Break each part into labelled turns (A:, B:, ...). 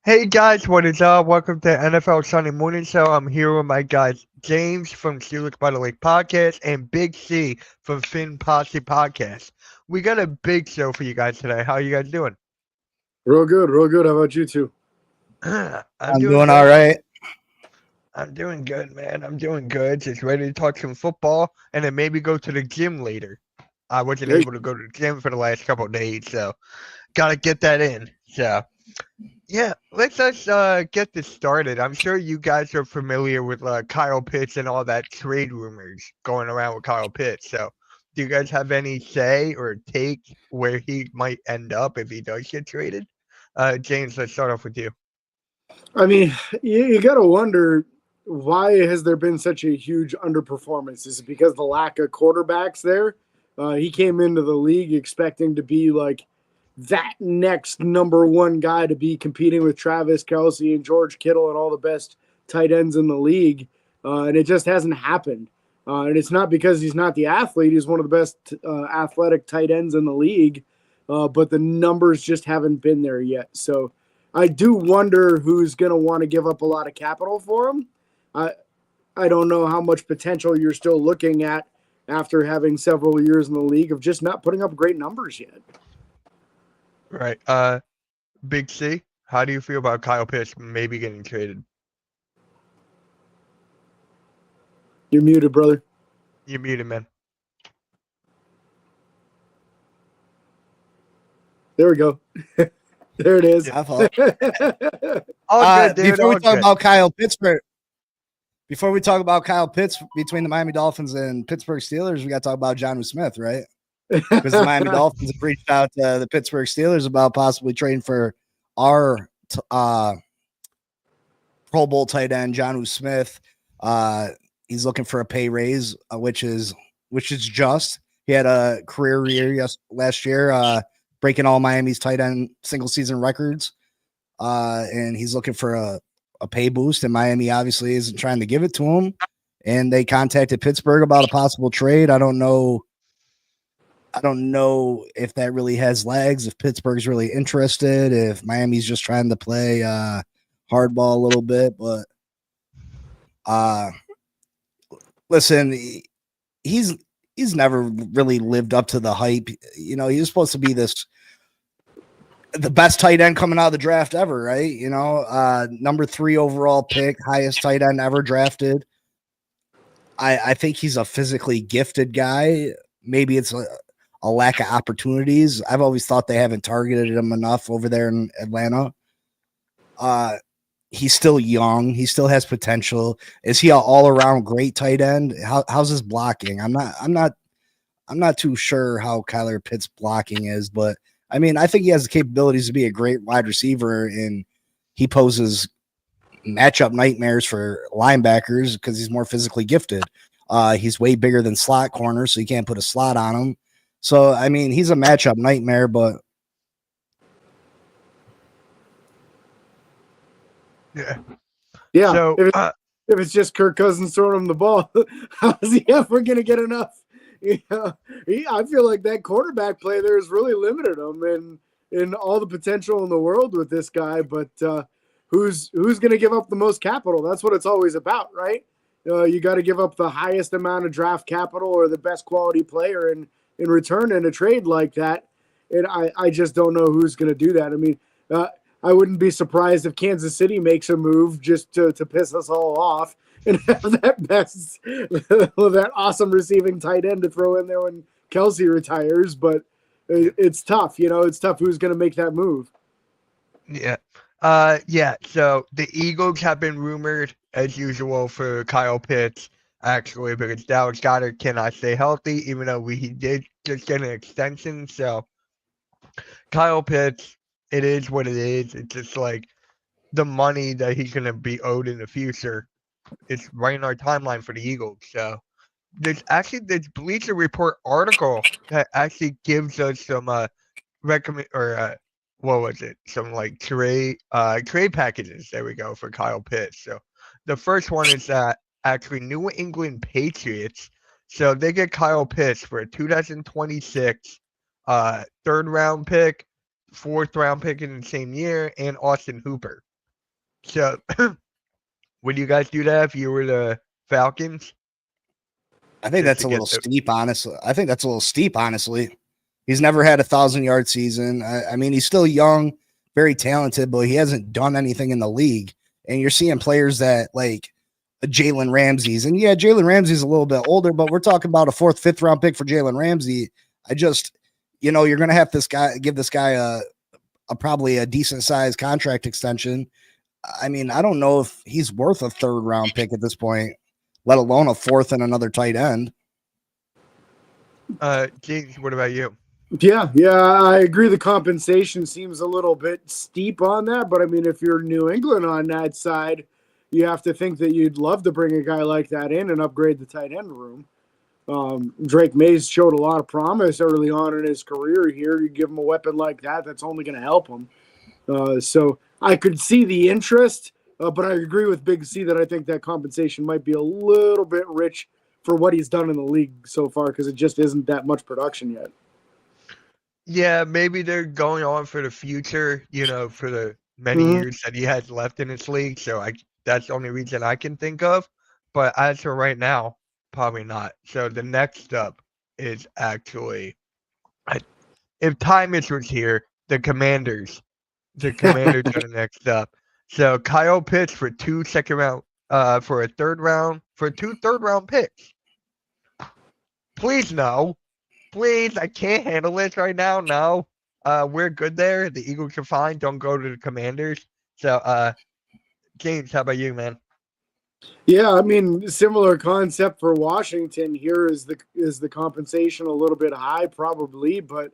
A: Hey guys, what is up? Welcome to NFL Sunday Morning Show. I'm here with my guys James from Steelers by the Lake Podcast and Big C from Finn Posse Podcast. We got a big show for you guys today. How are you guys doing?
B: Real good, real good. How about you two?
A: I'm
C: I'm
A: doing
C: doing
A: good.
C: all right.
A: I'm doing good, man. I'm doing good. Just ready to talk some football and then maybe go to the gym later. I wasn't
B: Hey,
A: able to go to the gym for the last couple of days, so gotta get that in. So yeah, let's just get this started. I'm sure you guys are familiar with Kyle Pitts and all that trade rumors going around with Kyle Pitts. So, do you guys have any say or take where he might end up if he does get traded? James, let's start off with you.
B: I mean, you got to wonder, why has there been such a huge underperformance? Is it because the lack of quarterbacks there? He came into the league expecting to be like that next number one guy to be competing with Travis Kelce and George Kittle and all the best tight ends in the league. And it just hasn't happened. And it's not because he's not the athlete. He's one of the best athletic tight ends in the league. But the numbers just haven't been there yet. So I do wonder who's going to want to give up a lot of capital for him. I don't know how much potential you're still looking at after having several years in the league of just not putting up great numbers yet.
A: Right. Big C, how do you feel about Kyle Pitts maybe getting traded?
B: You're muted, brother.
A: You're muted, man.
B: There we go. There it is.
C: I thought.
A: All good, dude.
C: Before we
A: All
C: talk
A: good.
C: about Kyle Pittsburgh, before we talk about Kyle Pitts between the Miami Dolphins and Pittsburgh Steelers, we got to talk about Jonnu Smith, right? Because the Miami Dolphins have reached out to the Pittsburgh Steelers about possibly trading for our Pro Bowl tight end, Jonnu Smith. He's looking for a pay raise, which is just. He had a career year last year, breaking all Miami's tight end single season records. And he's looking for a pay boost, and Miami obviously isn't trying to give it to him. And they contacted Pittsburgh about a possible trade. I don't know if that really has legs, if Pittsburgh's really interested, if Miami's just trying to play hardball a little bit. But listen, he's never really lived up to the hype. You know, he was supposed to be the best tight end coming out of the draft ever, right? You know, number 3 overall pick, highest tight end ever drafted. I think he's a physically gifted guy. Maybe it's a lack of opportunities. I've always thought they haven't targeted him enough over there in Atlanta. He's still young. He still has potential. Is he an all-around great tight end? How's his blocking? I'm not too sure how Kyler Pitts' blocking is, but I mean, I think he has the capabilities to be a great wide receiver, and he poses matchup nightmares for linebackers because he's more physically gifted. He's way bigger than slot corner, so you can't put a slot on him. So, I mean, he's a matchup nightmare, but
A: Yeah.
B: Yeah.
A: So,
B: If it's just Kirk Cousins throwing him the ball, how is he ever going to get enough? Yeah, I feel like that quarterback play there has really limited him and all the potential in the world with this guy. But who's going to give up the most capital? That's what it's always about, right? You got to give up the highest amount of draft capital or the best quality player in return in a trade like that. And I just don't know who's going to do that. I mean, I wouldn't be surprised if Kansas City makes a move just to piss us all off and have that awesome receiving tight end to throw in there when Kelce retires. But it's tough, you know. It's tough who's going to make that move.
A: yeah. Yeah. So the Eagles have been rumored as usual for Kyle Pitts, actually, because Dallas Goedert cannot stay healthy, even though he did just get an extension. So Kyle Pitts, it is what it is. It's just like the money that he's gonna be owed in the future. It's right in our timeline for the Eagles. So there's this Bleacher Report article that actually gives us some recommend or what was it? Some like trade packages. There we go for Kyle Pitts. So the first one is that actually New England Patriots. So they get Kyle Pitts for a 2026 third round pick, fourth round pick in the same year, and Austin Hooper. So, would you guys do that if you were the Falcons?
C: I think
A: Just
C: that's
A: to
C: a
A: get
C: little
A: the
C: steep, honestly. I think that's a little steep, honestly. He's never had a 1,000-yard season. I mean, he's still young, very talented, but he hasn't done anything in the league. And you're seeing players that like Jalen Ramsey's, and yeah, Jalen Ramsey's a little bit older, but we're talking about a 4th, 5th round pick for Jalen Ramsey. I just, you're going to have give this guy a probably a decent sized contract extension. I mean, I don't know if he's worth a 3rd round pick at this point, let alone a 4th and another tight end.
A: James, what about you?
B: Yeah, I agree. The compensation seems a little bit steep on that, but I mean, if you're New England on that side, you have to think that you'd love to bring a guy like that in and upgrade the tight end room. Drake Mays showed a lot of promise early on in his career here. You give him a weapon like that, that's only going to help him. So I could see the interest, but I agree with Big C that I think that compensation might be a little bit rich for what he's done in the league so far because it just isn't that much production yet.
A: Yeah, maybe they're going on for the future, for the many years that he has left in this league. So that's the only reason I can think of. But as for right now, probably not. So the next up is actually, if Tymus was here, the Commanders. The Commanders are the next up. So Kyle Pitts for 2 second round, for a 3rd round, for 2 3rd round picks. Please no. Please, I can't handle this right now. No. We're good there. The Eagles are fine. Don't go to the Commanders. So, James, how about you, man?
B: Yeah, I mean, similar concept for Washington here is the compensation a little bit high, probably, but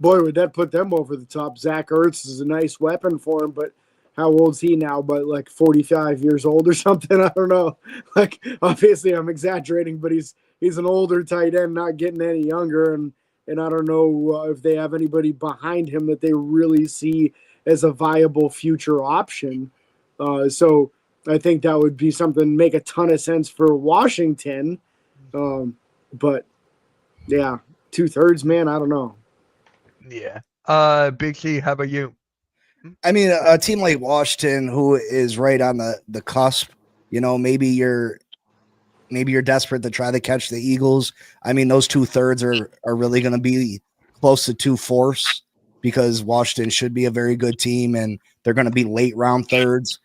B: boy, would that put them over the top. Zach Ertz is a nice weapon for him, but how old's he now? But like 45 years old or something? I don't know. Like, obviously, I'm exaggerating, but he's an older tight end, not getting any younger, and I don't know if they have anybody behind him that they really see as a viable future option. So I think that would be something make a ton of sense for Washington. But yeah, 2/3, man. I don't know.
A: Yeah. Big C, how about you?
C: I mean, a team like Washington, who is right on the cusp, maybe you're desperate to try to catch the Eagles. I mean, those 2/3 are really going to be close to 2/4 because Washington should be a very good team and they're going to be late round thirds.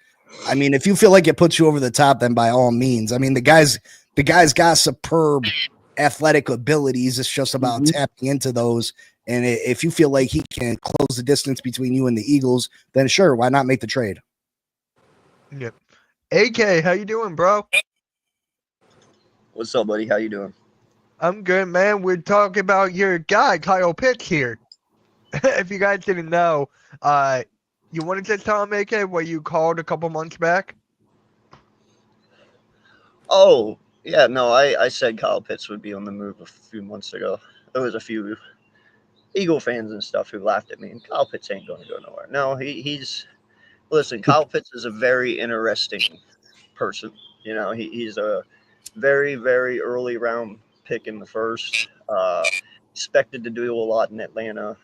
C: I mean, if you feel like it puts you over the top, then by all means. I mean, the guy's got superb athletic abilities. It's just about tapping into those. And if you feel like he can close the distance between you and the Eagles, then sure, why not make the trade?
A: Yep. AK, how you doing, bro?
D: What's up, buddy? How you doing?
A: I'm good, man. We're talking about your guy, Kyle Pitts here. If you guys didn't know, you wanted to tell him, AK, what you called a couple months back?
D: Oh, yeah, no, I said Kyle Pitts would be on the move a few months ago. There was a few Eagle fans and stuff who laughed at me, and Kyle Pitts ain't going to go nowhere. No, listen, Kyle Pitts is a very interesting person. He's a very, very early round pick in the first. Expected to do a lot in Atlanta.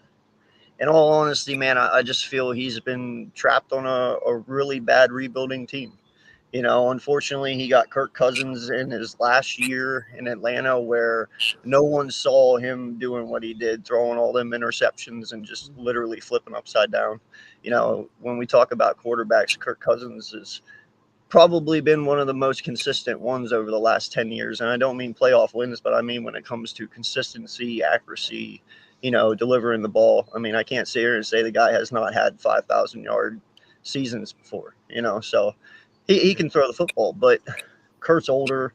D: In all honesty, man, I just feel he's been trapped on a really bad rebuilding team. Unfortunately, he got Kirk Cousins in his last year in Atlanta where no one saw him doing what he did, throwing all them interceptions and just literally flipping upside down. When we talk about quarterbacks, Kirk Cousins has probably been one of the most consistent ones over the last 10 years. And I don't mean playoff wins, but I mean when it comes to consistency, accuracy, delivering the ball. I mean, I can't sit here and say the guy has not had 5,000-yard seasons before, so he can throw the football, but Kurt's older.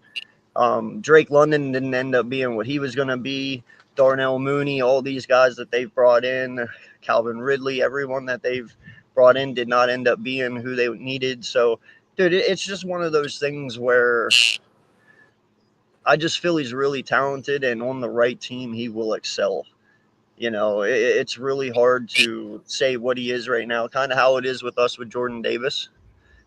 D: Drake London didn't end up being what he was going to be. Darnell Mooney, all these guys that they've brought in, Calvin Ridley, everyone that they've brought in did not end up being who they needed. So, dude, it's just one of those things where I just feel he's really talented, and on the right team, he will excel. It's really hard to say what he is right now, kind of how it is with us with Jordan Davis.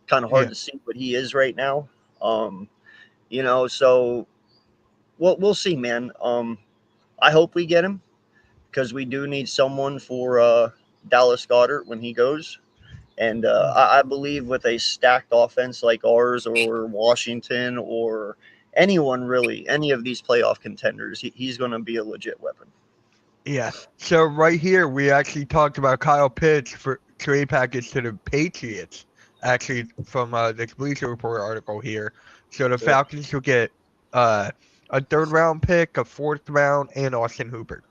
D: Kind of hard to see what he is right now. So we'll see, man. I hope we get him because we do need someone for Dallas Goedert when he goes. And I believe with a stacked offense like ours or Washington or anyone really, any of these playoff contenders, he's going to be a legit weapon.
A: Yeah. So right here, we actually talked about Kyle Pitts for trade package to the Patriots, actually from the Bleacher Report article here. So the Falcons will get a 3rd round pick, a 4th round, and Austin Hooper.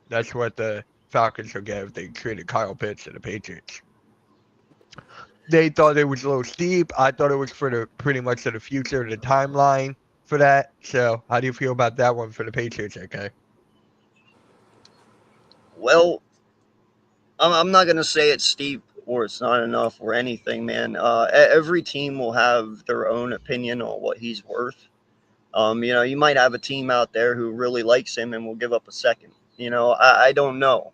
A: That's what the Falcons will get if they traded Kyle Pitts to the Patriots. They thought it was a little steep. I thought it was for the pretty much to the future of the timeline for that. So how do you feel about that one for the Patriots, okay?
D: Well, I'm not going to say it's steep or it's not enough or anything, man. Every team will have their own opinion on what he's worth. You might have a team out there who really likes him and will give up a second. I don't know.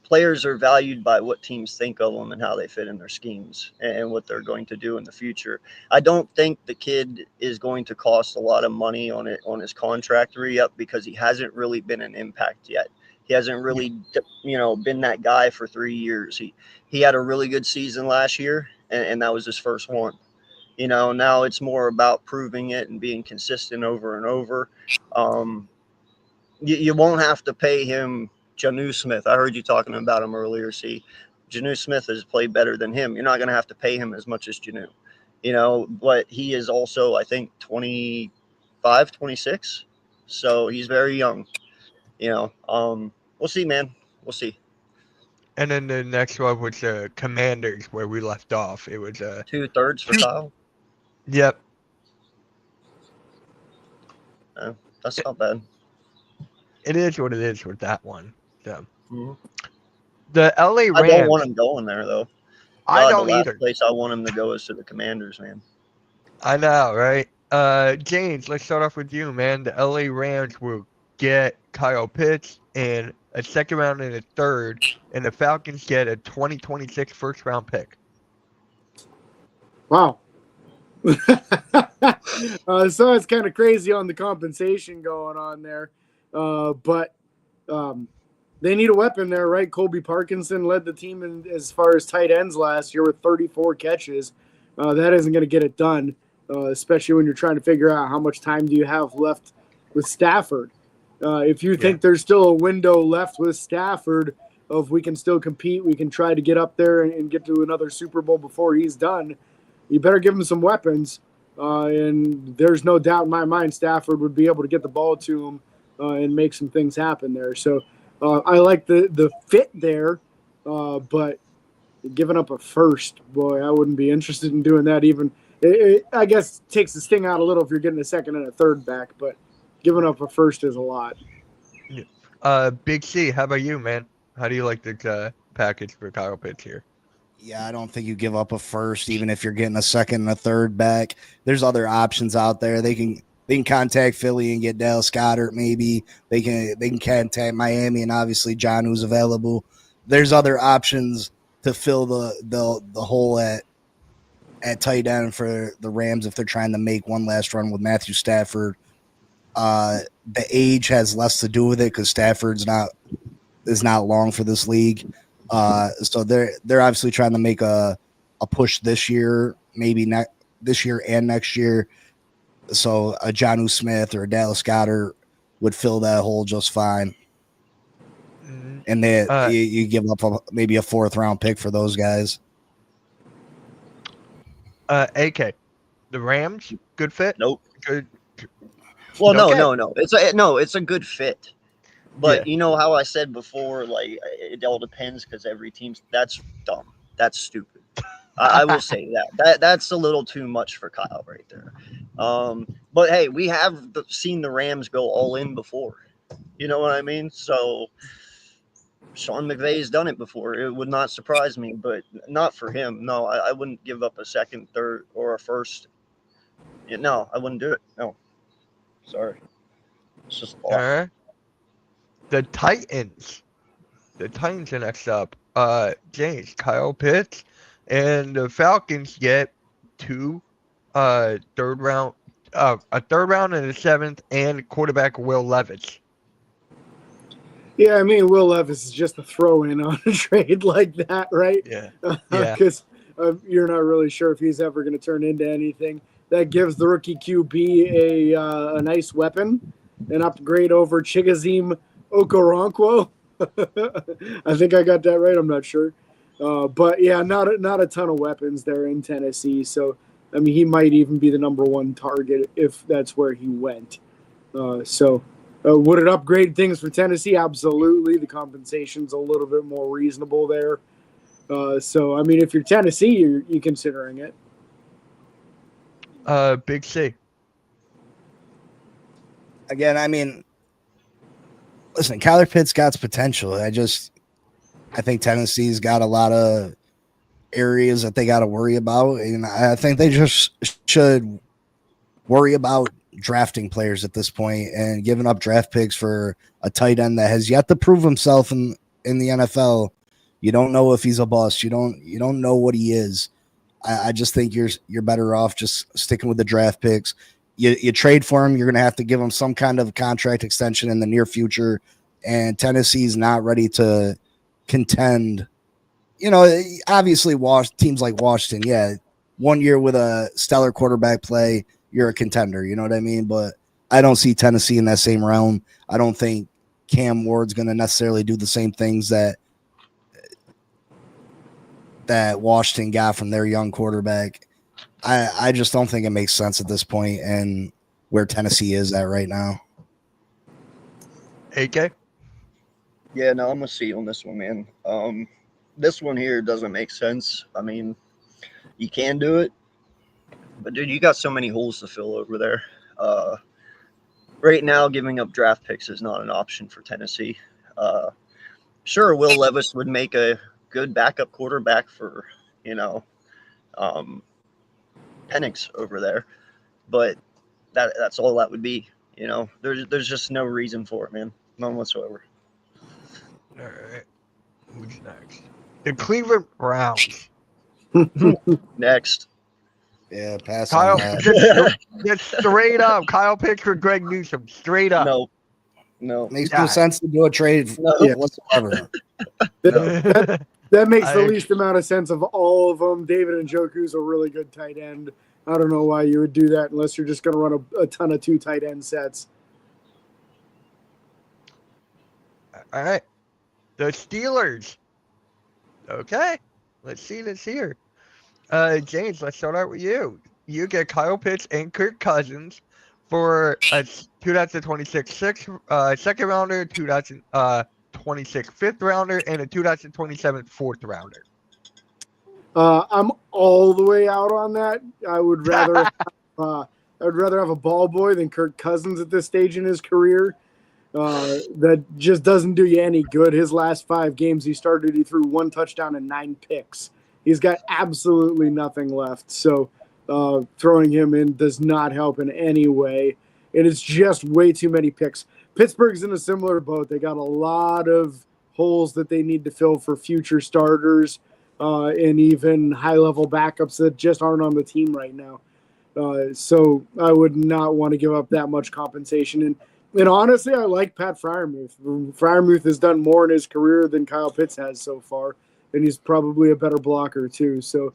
D: Players are valued by what teams think of them and how they fit in their schemes and what they're going to do in the future. I don't think the kid is going to cost a lot of money on his contract re-up because he hasn't really been an impact yet. He hasn't really, been that guy for 3 years. He had a really good season last year, and that was his first one. Now it's more about proving it and being consistent over and over. You won't have to pay him Jonnu Smith. I heard you talking about him earlier. See, Jonnu Smith has played better than him. You're not going to have to pay him as much as Jonnu. But he is also, I think, 25, 26. So he's very young. We'll see, man. We'll see.
A: And then the next one was the Commanders, where we left off. It was
D: 2/3 for Kyle.
A: Yep.
D: That's not bad.
A: It is what it is with that one. So. The LA Rams.
D: I don't want him going there, though.
A: I don't
D: the last
A: either.
D: place I want him to go is to the Commanders, man.
A: I know, right? James, let's start off with you, man. The LA Rams will get Kyle Pitts and a 2nd round and a 3rd, and the Falcons get a 2026 1st round pick.
B: Wow. So it's kind of crazy on the compensation going on there. But they need a weapon there, right? Colby Parkinson led the team as far as tight ends last year with 34 catches. That isn't going to get it done, especially when you're trying to figure out how much time do you have left with Stafford. If you think there's still a window left with Stafford of we can still compete, we can try to get up there and get to another Super Bowl before he's done, you better give him some weapons. And there's no doubt in my mind Stafford would be able to get the ball to him and make some things happen there. So I like the fit there, but giving up a 1st, boy, I wouldn't be interested in doing that even. I guess it takes the sting out a little if you're getting a 2nd and a 3rd back, but giving up a 1st is a lot.
A: Big C, how about you, man? How do you like the package for Kyle Pitts here?
C: Yeah, I don't think you give up a 1st, even if you're getting a 2nd and a 3rd back. There's other options out there. They can contact Philly and get Dallas Goedert. Maybe they can contact Miami, and obviously John, who's available. There's other options to fill the hole at tight end for the Rams if they're trying to make one last run with Matthew Stafford. The age has less to do with it because Stafford's is not long for this league. So they're obviously trying to make a push this year, maybe this year and next year. So a Jonnu Smith or a Dallas Goedert would fill that hole just fine. And then you give up maybe a 4th round pick for those guys.
A: AK, the Rams, good fit?
D: Nope.
A: Good.
D: Well,
A: Okay.
D: no. It's a good fit. But you know how I said before, like it all depends because every team's that's dumb. That's stupid. I will say that's a little too much for Kyle right there. But hey, we have seen the Rams go all in before. You know what I mean? So Sean McVay's done it before. It would not surprise me, but not for him. No, I wouldn't give up a 2nd, 3rd, or a 1st. No, I wouldn't do it. No. Sorry. It's just
A: All right. The Titans are next up. James, Kyle Pitts, and the Falcons get 2 3rd round, a 3rd round and a 7th, and quarterback Will Levis.
B: Yeah, I mean, Will Levis is just a throw-in on a trade like that, right?
A: Yeah. Yeah.
B: Because you're not really sure if he's ever going to turn into anything. That gives the rookie QB a nice weapon, an upgrade over Chigazim Okoronkwo. I think I got that right. I'm not sure. But yeah, not a ton of weapons there in Tennessee. So, I mean, he might even be the number one target if that's where he went. Would it upgrade things for Tennessee? Absolutely. The compensation's a little bit more reasonable there. I mean, if you're Tennessee, you're considering it.
A: Big C.
C: Again, I mean, listen, Kyler Pitts got potential. I think Tennessee's got a lot of areas that they got to worry about, and I think they just should worry about drafting players at this point and giving up draft picks for a tight end that has yet to prove himself in the NFL. You don't know if he's a bust. You don't know what he is. I just think you're better off just sticking with the draft picks. You trade for him, you're going to have to give him some kind of contract extension in the near future, and Tennessee's not ready to contend. You know, obviously, teams like Washington, yeah, 1 year with a stellar quarterback play, you're a contender. You know what I mean? But I don't see Tennessee in that same realm. I don't think Cam Ward's going to necessarily do the same things that Washington got from their young quarterback. I just don't think it makes sense at this point and where Tennessee is at right now.
A: AK?
D: Yeah, no, I'm a C on this one, man. This one here doesn't make sense. I mean, you can do it, but dude, you got so many holes to fill over there. Right now, giving up draft picks is not an option for Tennessee. Sure, Will Levis would make a good backup quarterback for, Penix over there, but that's all that would be. There's just no reason for it, man. None whatsoever.
A: All right. Who's next? The Cleveland Browns.
D: Next.
C: Yeah, pass
A: Kyle,
C: on that.
A: just straight up. Kyle Pitts for Greg Newsome. Straight up.
D: No.
C: Makes no sense to do a trade whatsoever.
B: That makes the least amount of sense of all of them. David Njoku's a really good tight end. I don't know why you would do that unless you're just going to run a ton of 2 tight end sets.
A: All right. The Steelers. Okay. Let's see this here. James, let's start out with you. You get Kyle Pitts and Kirk Cousins for a 2026 second rounder, 2026 fifth rounder, and a 2027 fourth rounder.
B: I'm all the way out on that. I would rather have a ball boy than Kirk Cousins at this stage in his career. That just doesn't do you any good. His last 5 games he threw 1 touchdown and 9 picks. He's got absolutely nothing left. So throwing him in does not help in any way. And it's just way too many picks. Pittsburgh's in a similar boat. They got a lot of holes that they need to fill for future starters and even high-level backups that just aren't on the team right now. So I would not want to give up that much compensation. And honestly, I like Pat Freiermuth. Freiermuth has done more in his career than Kyle Pitts has so far, and he's probably a better blocker too. So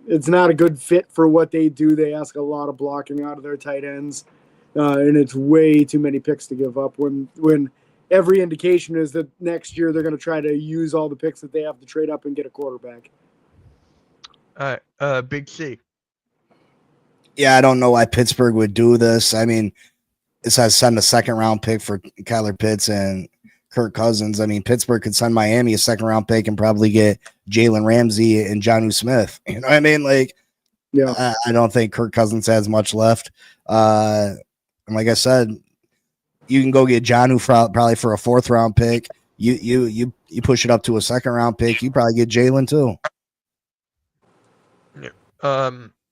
B: it's not a good fit for what they do. They ask a lot of blocking out of their tight ends, and it's way too many picks to give up when every indication is that next year they're going to try to use all the picks that they have to trade up and get a quarterback.
A: All right. Big C.
C: Yeah, I don't know why Pittsburgh would do this. I mean, it says send a second round pick for Kyler Pitts and Kirk Cousins. I mean, Pittsburgh could send Miami a second round pick and probably get Jalen Ramsey and Jonnu Smith. You know what I mean? Like, yeah, I don't think Kirk Cousins has much left. And like I said, you can go get Jonnu probably for a 4th round pick. You push it up to a 2nd round pick. You probably get Jalen too.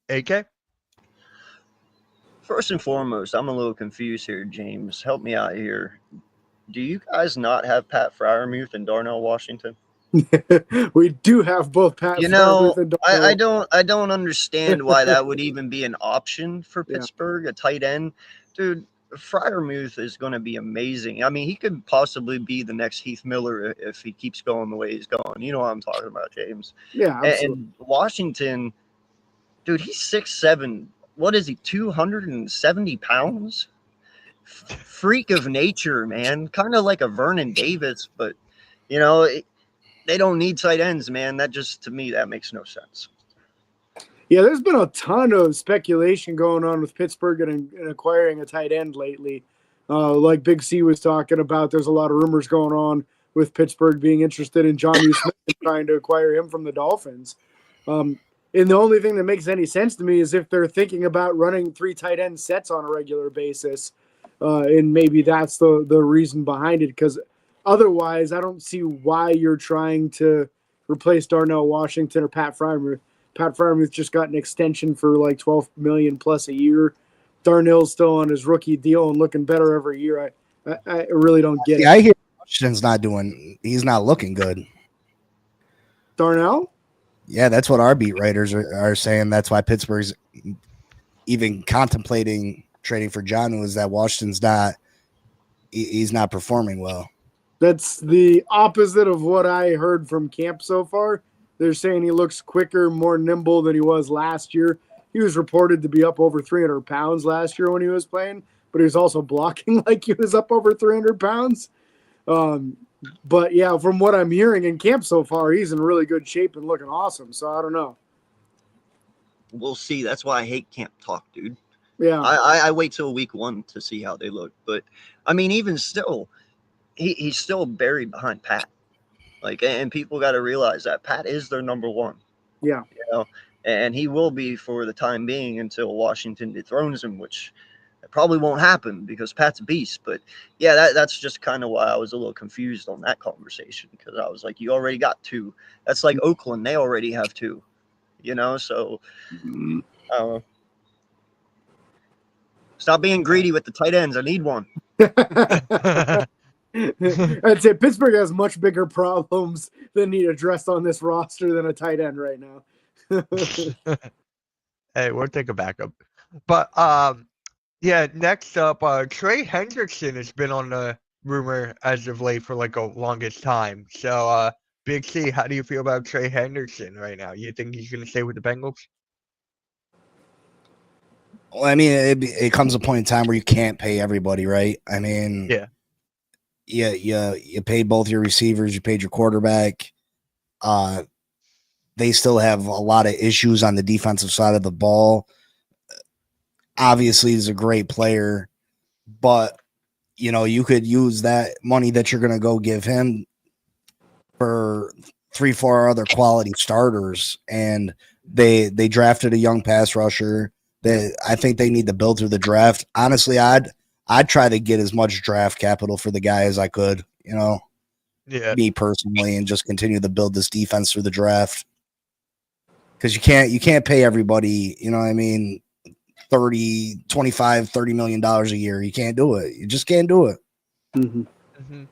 A: AK.
D: First and foremost, I'm a little confused here, James. Help me out here. Do you guys not have Pat Freiermuth and Darnell Washington?
B: We do have both Pat Freiermuth and Darnell.
D: I don't understand why that would even be an option for Pittsburgh, a tight end. Dude, Fryermuth is going to be amazing. I mean, he could possibly be the next Heath Miller if he keeps going the way he's going. You know what I'm talking about, James.
B: Yeah, absolutely.
D: And Washington, dude, he's 6'7". What is he, 270 pounds? Freak of nature, man. Kind of like a Vernon Davis, but, you know, they don't need tight ends, man. That just, to me, that makes no sense.
B: Yeah, there's been a ton of speculation going on with Pittsburgh and acquiring a tight end lately. Like Big C was talking about, there's a lot of rumors going on with Pittsburgh being interested in Jonnu Smith and trying to acquire him from the Dolphins. And the only thing that makes any sense to me is if they're thinking about running 3 tight end sets on a regular basis. And maybe that's the reason behind it, because otherwise I don't see why you're trying to replace Darnell Washington or Pat Freiermuth. Pat Freiermuth just got an extension for like $12 million plus a year. Darnell's still on his rookie deal and looking better every year. I really don't get it.
C: I hear Washington's he's not looking good.
B: Darnell?
C: Yeah, that's what our beat writers are saying. That's why Pittsburgh's even contemplating trading for Jonnu, is that Washington's he's not performing well.
B: That's the opposite of what I heard from camp so far. They're saying he looks quicker, more nimble than he was last year. He was reported to be up over 300 pounds last year when he was playing, but he was also blocking like he was up over 300 pounds. But, yeah, from what I'm hearing in camp so far, he's in really good shape and looking awesome. So I don't know.
D: We'll see. That's why I hate camp talk, dude.
B: Yeah.
D: I wait till week 1 to see how they look. But, I mean, even still, he's still buried behind Pat. Like, and people got to realize that Pat is their number 1.
B: Yeah.
D: You know, and he will be for the time being until Washington dethrones him, which probably won't happen because Pat's a beast. But yeah, that's just kind of why I was a little confused on that conversation, because I was like, you already got 2. That's like Oakland. They already have 2, you know? So stop being greedy with the tight ends. I need one.
B: I'd say Pittsburgh has much bigger problems that need addressed on this roster than a tight end right now.
A: Hey, we'll take a backup. But yeah, next up, Trey Hendrickson has been on the rumor as of late for like a longest time. So Big C, how do you feel about Trey Hendrickson right now? You think he's gonna stay with the Bengals?
C: Well, I mean, it comes a point in time where you can't pay everybody, right? I mean,
A: Yeah.
C: You paid both your receivers, you paid your quarterback. They still have a lot of issues on the defensive side of the ball. Obviously, he's a great player, but you know, you could use that money that you're going to go give him for 3-4 other quality starters. And they drafted a young pass rusher that I think they need to build through the draft. Honestly, I'd try to get as much draft capital for the guy as I could, you know, me personally, and just continue to build this defense through the draft. Because you can't pay everybody, you know what I mean, $30 million a year. You can't do it. You just can't do it.
B: Mm-hmm.
A: Mm-hmm.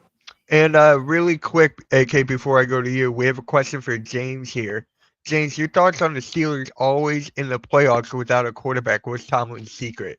A: And really quick, AK, before I go to you, we have a question for James here. James, your thoughts on the Steelers always in the playoffs without a quarterback? What's Tomlin's secret?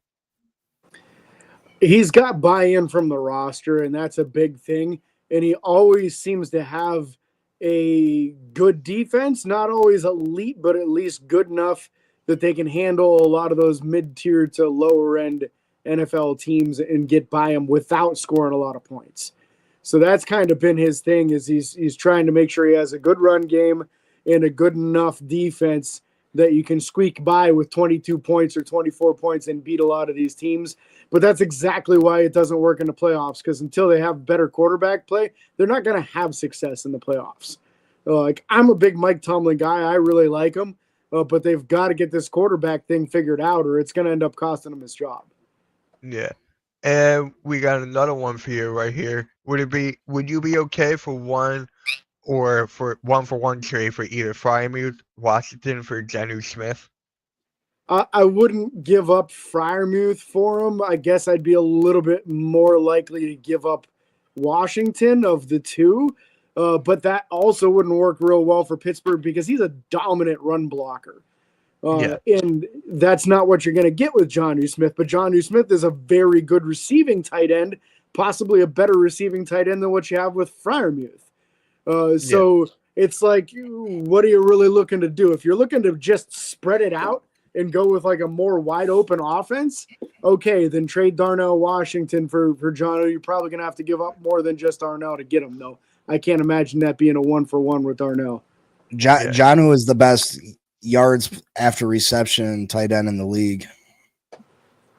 B: He's got buy-in from the roster, and that's a big thing. And he always seems to have a good defense, not always elite, but at least good enough that they can handle a lot of those mid-tier to lower-end NFL teams and get by them without scoring a lot of points. So that's kind of been his thing, is he's trying to make sure he has a good run game and a good enough defense that you can squeak by with 22 points or 24 points and beat a lot of these teams. But that's exactly why it doesn't work in the playoffs, because until they have better quarterback play, they're not going to have success in the playoffs. Like, I'm a big Mike Tomlin guy. I really like him, but they've got to get this quarterback thing figured out, or it's going to end up costing him his job.
A: Yeah. And we got another one for you right here. Would you be okay for one trade for either Freiermuth, Washington for Jonnu Smith?
B: I wouldn't give up Freiermuth for him. I guess I'd be a little bit more likely to give up Washington of the two. But that also wouldn't work real well for Pittsburgh because he's a dominant run blocker. And that's not what you're going to get with Jonnu Smith. But Jonnu Smith is a very good receiving tight end, possibly a better receiving tight end than what you have with Freiermuth. So it's like, what are you really looking to do? If you're looking to just spread it out and go with like a more wide open offense, okay, then trade Darnell Washington for Jonnu. You're probably going to have to give up more than just Darnell to get him, though. I can't imagine that being a 1-for-1 with Darnell.
C: Jonnu is the best yards after reception tight end in the league.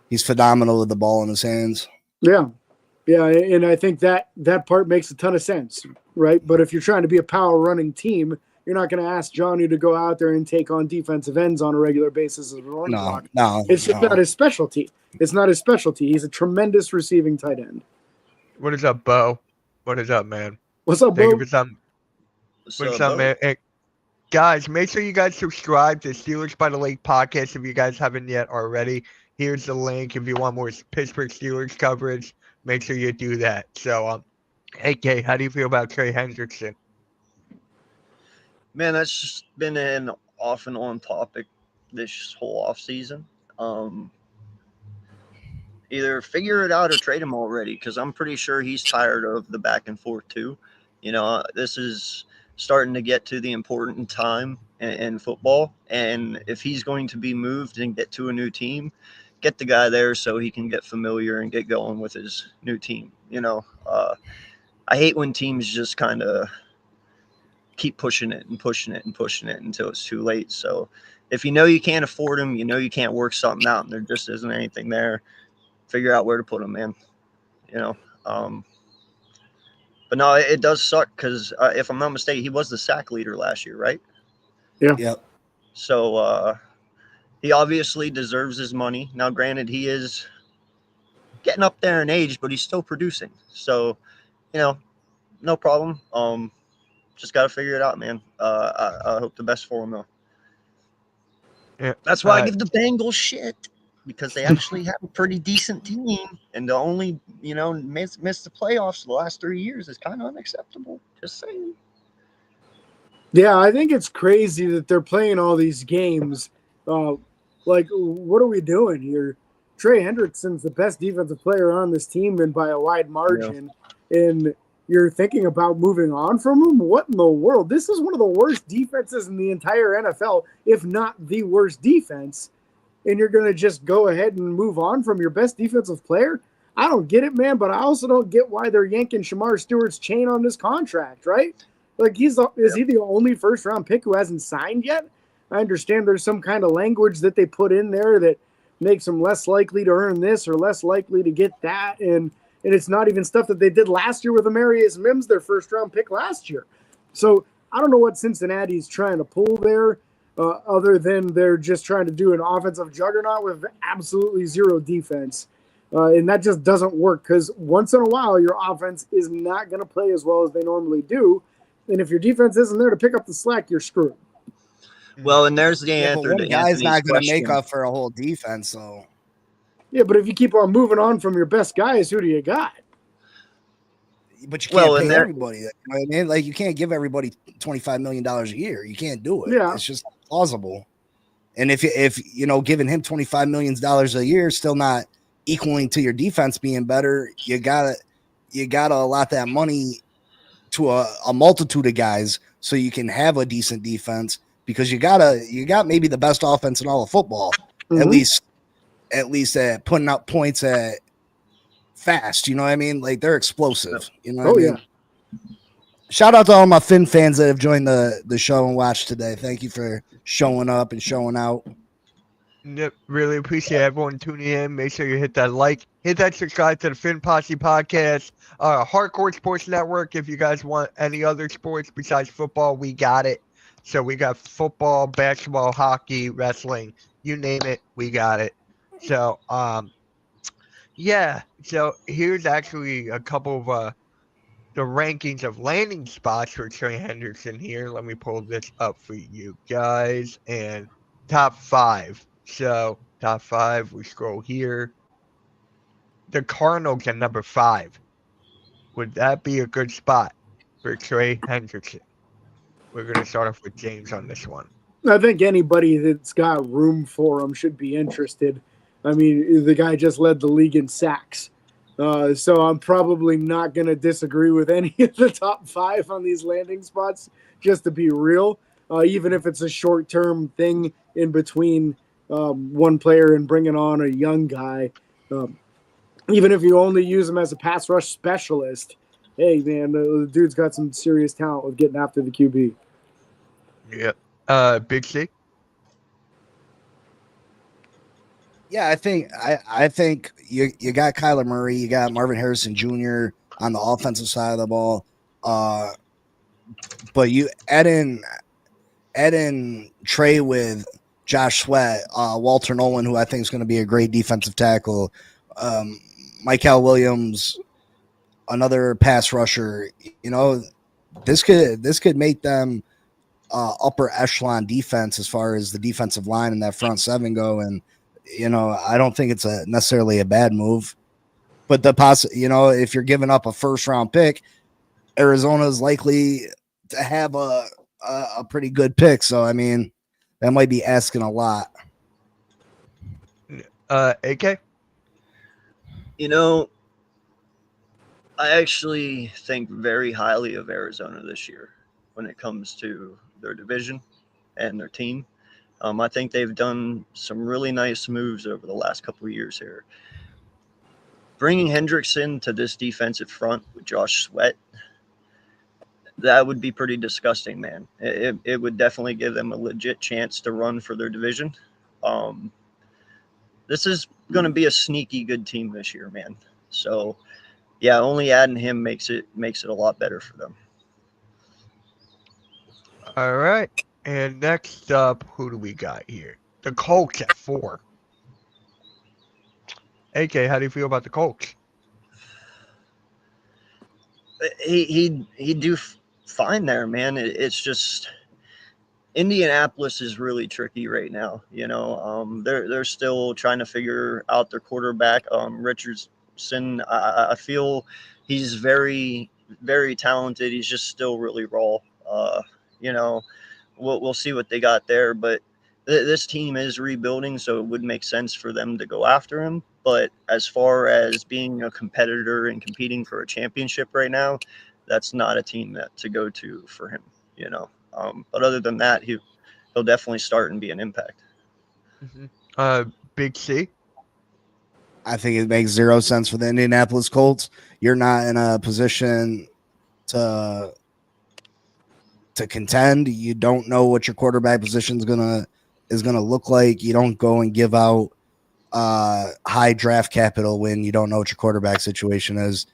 C: He's phenomenal with the ball in his hands.
B: Yeah. Yeah, and I think that part makes a ton of sense, right? But if you're trying to be a power running team, you're not going to ask Jonnu to go out there and take on defensive ends on a regular basis as a run block.
C: No,
B: it's just not his specialty. It's not his specialty. He's a tremendous receiving tight end.
A: What is up, Bo? What is up, man?
B: What's up, Bo?
A: Thank you for something. What's up, man? Hey, guys, make sure you guys subscribe to Steelers by the Lake podcast if you guys haven't yet already. Here's the link if you want more Pittsburgh Steelers coverage. Make sure you do that. So, hey, Kay, how do you feel about Trey Hendrickson?
D: Man, that's just been an off and on topic this whole offseason. Either figure it out or trade him already, because I'm pretty sure he's tired of the back and forth too. You know, this is starting to get to the important time in football. And if he's going to be moved and get to a new team, get the guy there so he can get familiar and get going with his new team. You know, I hate when teams just kind of keep pushing it and pushing it and pushing it until it's too late. So if you know you can't afford him, you know you can't work something out, and there just isn't anything there, figure out where to put him, man. You know, but no, it does suck because if I'm not mistaken, he was the sack leader last year, right?
B: Yeah.
C: Yep.
D: So he obviously deserves his money. Now, granted, he is getting up there in age, but he's still producing. So, you know, no problem. Just got to figure it out, man. I hope the best for him, though.
A: Yeah.
D: That's why I give the Bengals shit, because they actually have a pretty decent team, and to only, you know, miss the playoffs the last 3 years is kind of unacceptable. Just saying.
B: Yeah, I think it's crazy that they're playing all these games. Like, what are we doing here? Trey Hendrickson's the best defensive player on this team, and by a wide margin. Yeah. And you're thinking about moving on from him? What in the world? This is one of the worst defenses in the entire NFL, if not the worst defense. And you're going to just go ahead and move on from your best defensive player? I don't get it, man, but I also don't get why they're yanking Shamar Stewart's chain on this contract, right? Like, is he the only first-round pick who hasn't signed yet? I understand there's some kind of language that they put in there that makes him less likely to earn this or less likely to get that, and it's not even stuff that they did last year with Amarius Mims, their first-round pick last year. So I don't know what Cincinnati's trying to pull there, other than they're just trying to do an offensive juggernaut with absolutely zero defense. And that just doesn't work, because once in a while your offense is not going to play as well as they normally do. And if your defense isn't there to pick up the slack, you're screwed.
D: Well, and there's the answer to
C: guy's not going to make
D: question.
C: up for a whole defense, so.
B: Yeah, but if you keep on moving on from your best guys, who do you got?
C: But you can't pay everybody. You know what I mean? Like, you can't give everybody $25 million a year. You can't do it.
B: Yeah.
C: It's just not plausible. And if you know, giving him $25 million a year is still not equaling to your defense being better, you gotta allot that money to a multitude of guys so you can have a decent defense, because you got maybe the best offense in all of football, at least at putting up points at fast. You know what I mean? Like, they're explosive. You know what I mean? Yeah. Shout out to all my Finn fans that have joined the show and watched today. Thank you for showing up and showing out.
A: Yep, really appreciate everyone tuning in. Make sure you hit that like, hit that subscribe to the Finn Posse podcast, Hardcore Sports Network. If you guys want any other sports besides football, we got it. So we got football, basketball, hockey, wrestling, you name it, we got it. So, yeah. So here's actually a couple of the rankings of landing spots for Trey Hendrickson here. Let me pull this up for you guys. And top 5. So top 5, we scroll here. The Cardinals at number 5. Would that be a good spot for Trey Hendrickson? We're going to start off with James on this one.
B: I think anybody that's got room for him should be interested. I mean, the guy just led the league in sacks. So I'm probably not going to disagree with any of the top 5 on these landing spots, just to be real. Even if it's a short-term thing in between one player and bringing on a young guy. Even if you only use him as a pass rush specialist, hey, man, the dude's got some serious talent with getting after the QB.
A: Yeah. Big C.
C: Yeah, I think you got Kyler Murray, you got Marvin Harrison Jr. on the offensive side of the ball, but you add in Trey with Josh Sweat, Walter Nolan, who I think is going to be a great defensive tackle, Michael Williams, another pass rusher. You know, this could make them upper echelon defense as far as the defensive line and that front 7 go. And you know, I don't think it's necessarily a bad move. But if you're giving up a first round pick, Arizona is likely to have a pretty good pick. So I mean, that might be asking a lot.
A: AK.
D: You know, I actually think very highly of Arizona this year when it comes to their division and their team. I think they've done some really nice moves over the last couple of years here. Bringing Hendrickson to this defensive front with Josh Sweat, that would be pretty disgusting, man. It would definitely give them a legit chance to run for their division. This is going to be a sneaky good team this year, man. So, yeah, only adding him makes it a lot better for them.
A: All right. And next up, who do we got here? The Colts at 4. AK, how do you feel about the Colts?
D: He'd do fine there, man. It's just Indianapolis is really tricky right now. You know, they're still trying to figure out their quarterback. Richardson, I feel he's very, very talented. He's just still really raw. You know, we'll see what they got there, but this team is rebuilding, so it would make sense for them to go after him. But as far as being a competitor and competing for a championship right now, that's not a team to go to for him, you know. But other than that, he'll definitely start and be an impact.
A: Mm-hmm. Big C.
C: I think it makes zero sense for the Indianapolis Colts. You're not in a position to contend. You don't know what your quarterback position is gonna look like. You don't go and give out high draft capital when you don't know what your quarterback situation is.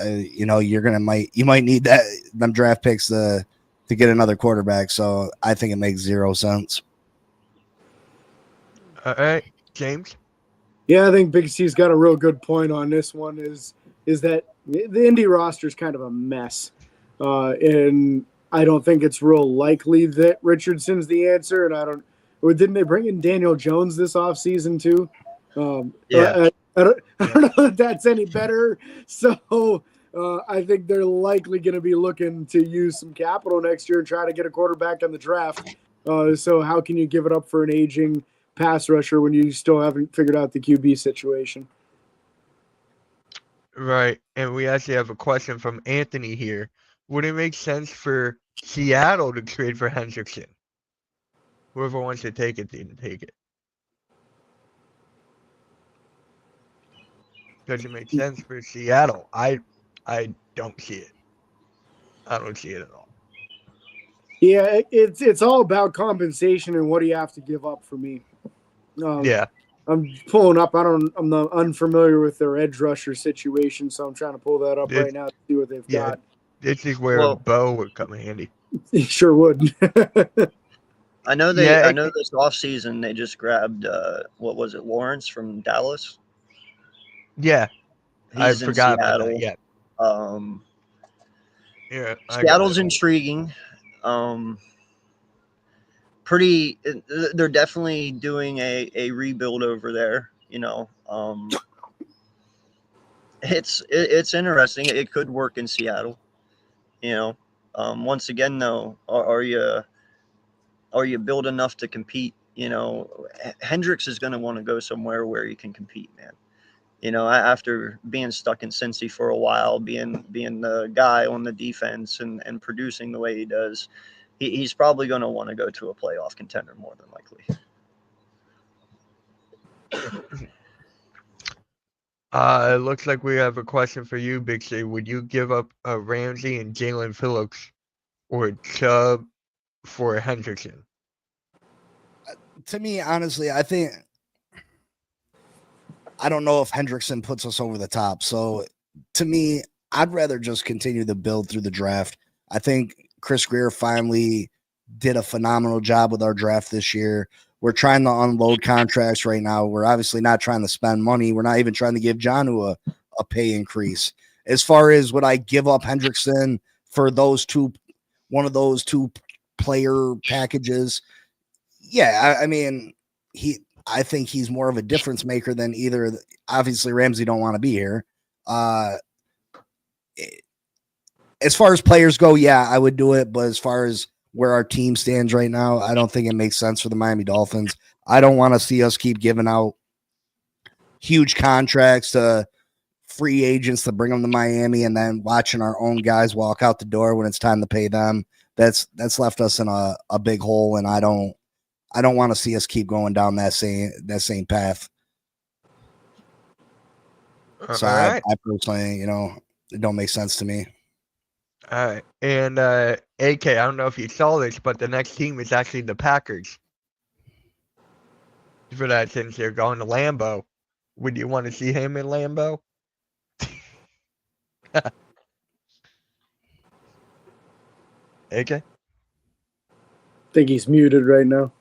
C: You know, you might need them draft picks to get another quarterback. So I think it makes zero sense.
A: All right, James.
B: Yeah, I think Big C's got a real good point on this one. Is that the Indy roster is kind of a mess, and I don't think it's real likely that Richardson's the answer. And didn't they bring in Daniel Jones this offseason too?
A: Yeah.
B: I don't know if that's any better. So I think they're likely going to be looking to use some capital next year and try to get a quarterback in the draft. So how can you give it up for an aging pass rusher when you still haven't figured out the QB situation?
A: Right. And we actually have a question from Anthony here. Would it make sense for Seattle to trade for Hendrickson? Whoever wants to take it, they can take it. Does it make sense for Seattle? I don't see it. I don't see it at all.
B: Yeah, it's all about compensation and what do you have to give up for me.
A: Yeah.
B: I'm pulling up. I'm not unfamiliar with their edge rusher situation, so I'm trying to pull that up right now to see what they've got.
A: This is where Bo would come in handy.
B: He sure would.
D: I know this offseason they just grabbed what was it, Lawrence from Dallas?
A: Yeah.
D: He's
A: I forgot
D: in
A: about
D: Seattle.
A: that. Yeah.
D: Seattle's intriguing. They're definitely doing a rebuild over there, you know. It's interesting. It could work in Seattle, you know. Once again though, are you are you built enough to compete? You know, Hendricks is going to want to go somewhere where he can compete, man. You know, after being stuck in Cincy for a while, being the guy on the defense and producing the way he does, he's probably going to want to go to a playoff contender more than likely.
A: It looks like we have a question for you, Big C. Would you give up Ramsey and Jalen Phillips or Chubb for Hendrickson?
C: To me, honestly, I don't know if Hendrickson puts us over the top. So to me, I'd rather just continue to build through the draft. I think Chris Grier finally did a phenomenal job with our draft this year. We're trying to unload contracts right now. We're obviously not trying to spend money. We're not even trying to give Jonnu a pay increase. As far as would I give up Hendrickson for one of those two player packages? Yeah, I mean, I think he's more of a difference maker than either. Obviously, Ramsey don't want to be here. As far as players go, yeah, I would do it. But as far as where our team stands right now, I don't think it makes sense for the Miami Dolphins. I don't want to see us keep giving out huge contracts to free agents to bring them to Miami and then watching our own guys walk out the door when it's time to pay them. That's left us in a big hole, and I don't want to see us keep going down that same path. So I personally, it don't make sense to me.
A: All right. And AK, I don't know if you saw this, but the next team is actually the Packers. For that, since they're going to Lambeau, would you want to see him in Lambeau? AK?
B: I think he's muted right now.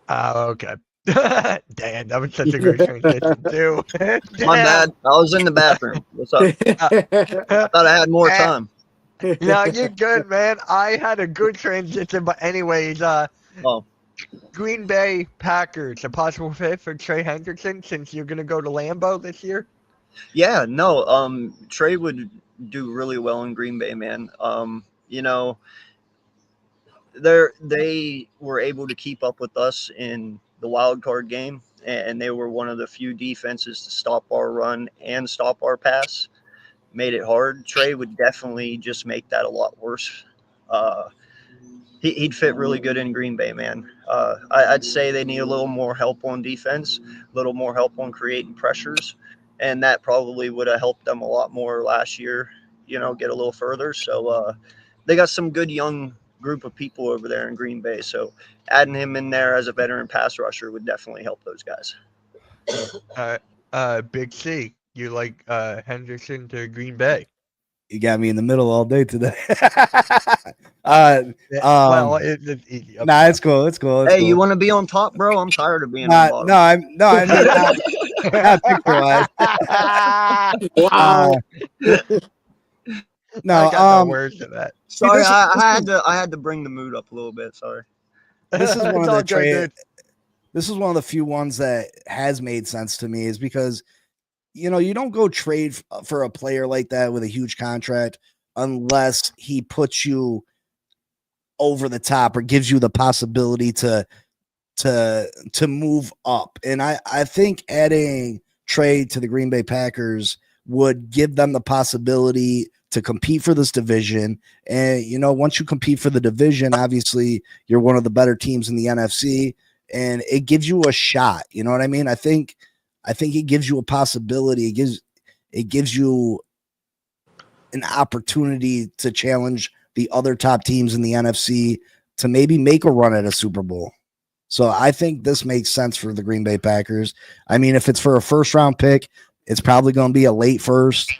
A: Oh, okay. Damn, that was such a good transition too.
D: My bad. I was in the bathroom. What's up? I thought I had more time.
A: No, you're good, man. I had a good transition, but anyways, Green Bay Packers, a possible fit for Trey Hendrickson since you're gonna go to Lambeau this year?
D: Yeah, no. Trey would do really well in Green Bay, man. They were able to keep up with us in the wild card game, and they were one of the few defenses to stop our run and stop our pass. Made it hard. Trey would definitely just make that a lot worse. He'd fit really good in Green Bay, man. I'd say they need a little more help on defense, a little more help on creating pressures, and that probably would have helped them a lot more last year, get a little further. So they got some good young group of people over there in Green Bay. So adding him in there as a veteran pass rusher would definitely help those guys.
A: Big C, you like Hendrickson to Green Bay?
C: You got me in the middle all day today.
A: Well, it's easy. Okay.
C: Nah, it's cool. It's cool.
D: Hey, you want to be on top, bro? I'm tired of being on bottom.
C: I mean, not picture-wise.
B: Wow.
A: No, I got no words to that.
D: Sorry, I had to bring the mood up a little bit. Sorry.
C: This is one of the trade. This is one of the few ones that has made sense to me, is because you don't go trade for a player like that with a huge contract unless he puts you over the top or gives you the possibility to move up. And I think adding Trey to the Green Bay Packers would give them the possibility to compete for this division. And, once you compete for the division, obviously you're one of the better teams in the NFC, and it gives you a shot. You know what I mean? I think it gives you a possibility. It gives you an opportunity to challenge the other top teams in the NFC to maybe make a run at a Super Bowl. So I think this makes sense for the Green Bay Packers. I mean, if it's for a first round pick, it's probably going to be a late first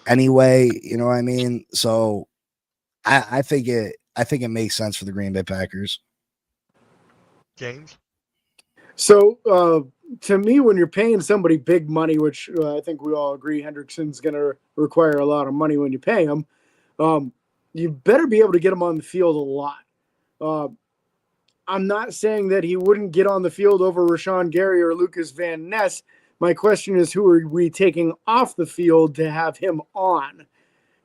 C: anyway. You know what I mean? So I think it makes sense for the Green Bay Packers.
A: James?
B: So to me, when you're paying somebody big money, which I think we all agree Hendrickson's going to require a lot of money when you pay him, you better be able to get him on the field a lot. I'm not saying that he wouldn't get on the field over Rashawn Gary or Lucas Van Ness. My question is, who are we taking off the field to have him on?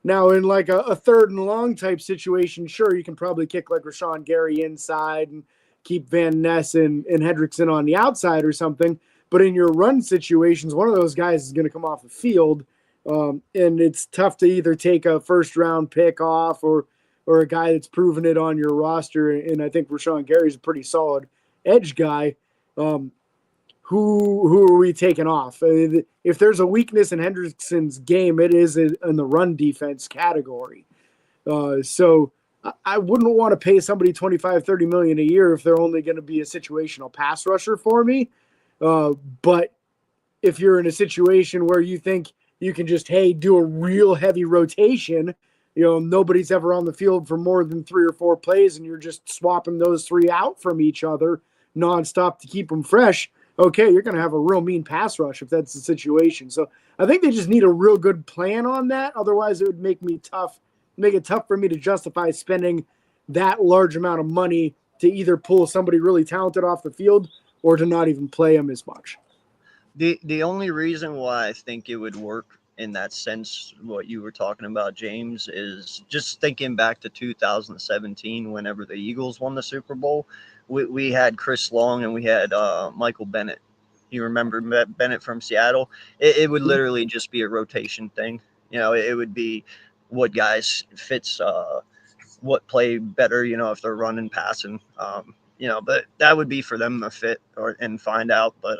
B: Now, in like a third and long type situation, sure, you can probably kick like Rashawn Gary inside and keep Van Ness and Hendrickson on the outside or something. But in your run situations, one of those guys is going to come off the field. And it's tough to either take a first-round pick off or a guy that's proven it on your roster. And I think Rashawn Gary's a pretty solid edge guy. Who are we taking off? If there's a weakness in Hendrickson's game, it is in the run defense category. So I wouldn't want to pay somebody $25-30 million a year if they're only going to be a situational pass rusher for me. But if you're in a situation where you think you can just, do a real heavy rotation, nobody's ever on the field for more than 3 or 4 plays, and you're just swapping those 3 out from each other nonstop to keep them fresh. Okay, you're going to have a real mean pass rush if that's the situation. So I think they just need a real good plan on that. Otherwise, it would make it tough for me to justify spending that large amount of money to either pull somebody really talented off the field or to not even play them as much.
D: The only reason why I think it would work in that sense, what you were talking about, James, is just thinking back to 2017, whenever the Eagles won the Super Bowl. We had Chris Long and we had Michael Bennett. You remember Bennett from Seattle? It would literally just be a rotation thing. It would be what guys fits, what play better, if they're running, passing, but that would be for them to fit and find out. But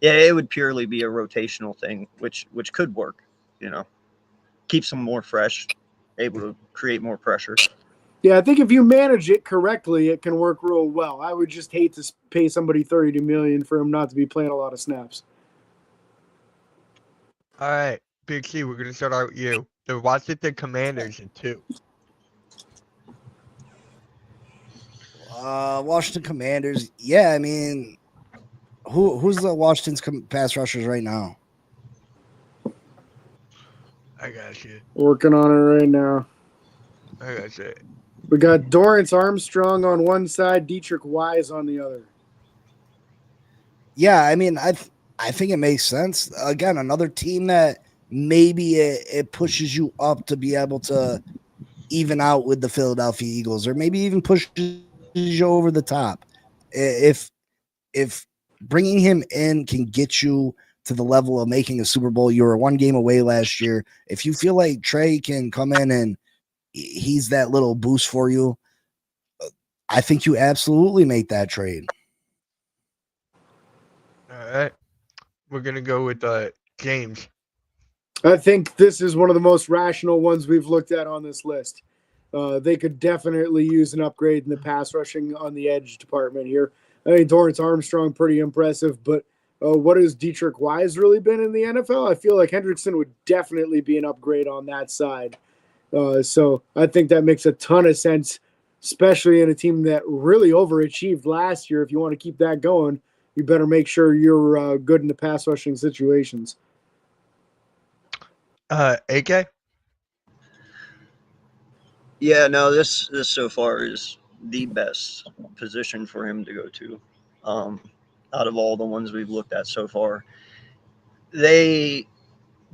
D: it would purely be a rotational thing, which could work, keeps them more fresh, able to create more pressure.
B: Yeah, I think if you manage it correctly, it can work real well. I would just hate to pay somebody $30 million for him not to be playing a lot of snaps.
A: All right, Big C, we're going to start out with you. The Washington Commanders in 2.
C: Washington Commanders. Yeah, I mean, who's the Washington's pass rushers right now?
A: I got you.
B: Working on it right now.
A: I got you.
B: We got Dorrance Armstrong on one side, Dietrich Wise on the other.
C: Yeah, I mean, I think it makes sense. Again, another team that maybe it pushes you up to be able to even out with the Philadelphia Eagles, or maybe even pushes you over the top. If bringing him in can get you to the level of making a Super Bowl, you were 1 game away last year. If you feel like Trey can come in and he's that little boost for you, I think you absolutely make that trade.
A: All right. We're going to go with James.
B: I think this is one of the most rational ones we've looked at on this list. They could definitely use an upgrade in the pass rushing on the edge department here. I think Dorrance Armstrong, pretty impressive, but what has Dietrich Wise really been in the NFL? I feel like Hendrickson would definitely be an upgrade on that side. So I think that makes a ton of sense, especially in a team that really overachieved last year. If you want to keep that going, you better make sure you're good in the pass rushing situations.
A: AK?
D: Yeah, no, this so far is the best position for him to go to. Out of all the ones we've looked at so far, they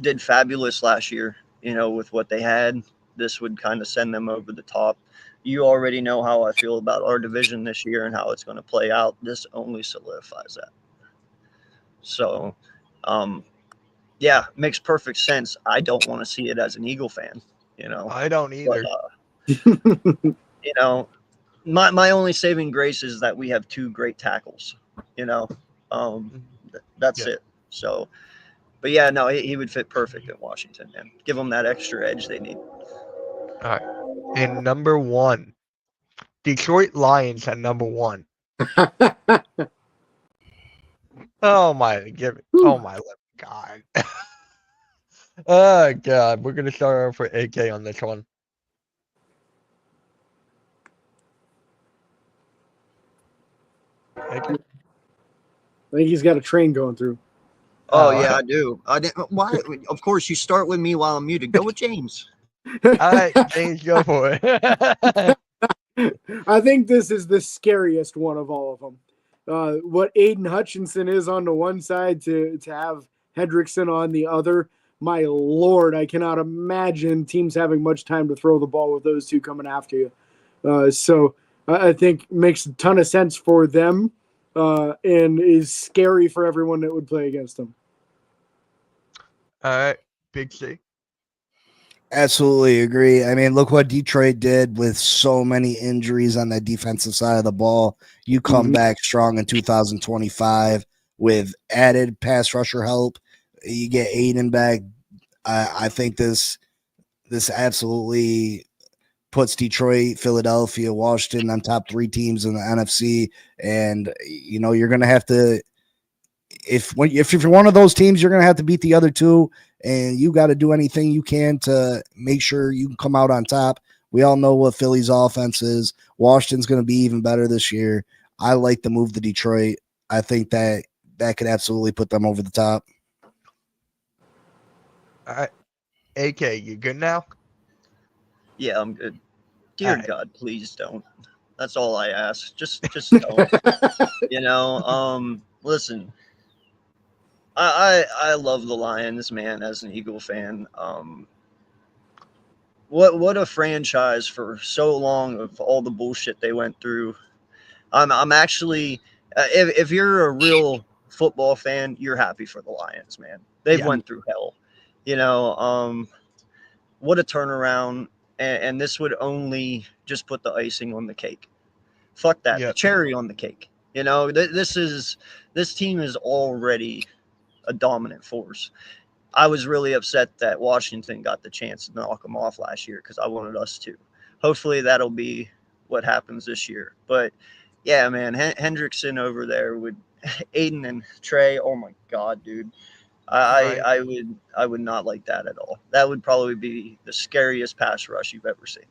D: did fabulous last year, with what they had. This would kind of send them over the top. You already know how I feel about our division this year and how it's going to play out. This only solidifies that. So, makes perfect sense. I don't want to see it as an Eagle fan,
A: I don't either.
D: But, my only saving grace is that we have 2 great tackles, that's it. So, but yeah, no, he would fit perfect in Washington, and give them that extra edge they need.
A: All right. And number 1, Detroit Lions at number 1. Oh my God. Oh God. We're gonna start off with AK on this one.
B: I think he's got a train going through.
D: Oh yeah, I do. I didn't. Why? Of course, you start with me while I'm muted. Go with James.
A: All right, James, go for it.
B: I think this is the scariest one of all of them. What Aiden Hutchinson is on the one side to have Hendrickson on the other. My Lord, I cannot imagine teams having much time to throw the ball with those two coming after you. So I think makes a ton of sense for them, and is scary for everyone that would play against them.
A: All right, Big C.
C: Absolutely agree. I mean, look what Detroit did with so many injuries on the defensive side of the ball. You come back strong in 2025 with added pass rusher help. You get Aiden back. I think this absolutely puts Detroit, Philadelphia, Washington on top 3 teams in the NFC. And you're going to have to, if you're one of those teams, you're going to have to beat the other 2. And you got to do anything you can to make sure you can come out on top. We all know what Philly's offense is. Washington's going to be even better this year. I like the move to Detroit. I think that could absolutely put them over the top.
A: All right, AK, you good now?
D: Yeah, I'm good. Dear
A: All right.
D: God, please don't. That's all I ask. Just don't. Listen. I love the Lions, man, as an Eagle fan. What a franchise for so long of all the bullshit they went through. I'm actually, if you're a real football fan, you're happy for the Lions, man. They've went through hell. What a turnaround, and this would only just put the icing on the cake. Fuck that, the cherry on the cake. This team is already a dominant force. I was really upset that Washington got the chance to knock them off last year because I wanted us to. Hopefully that'll be what happens this year. But yeah, man, Hendrickson over there with Aiden and Trey. Oh my God, dude. I would not like that at all. That would probably be the scariest pass rush you've ever seen.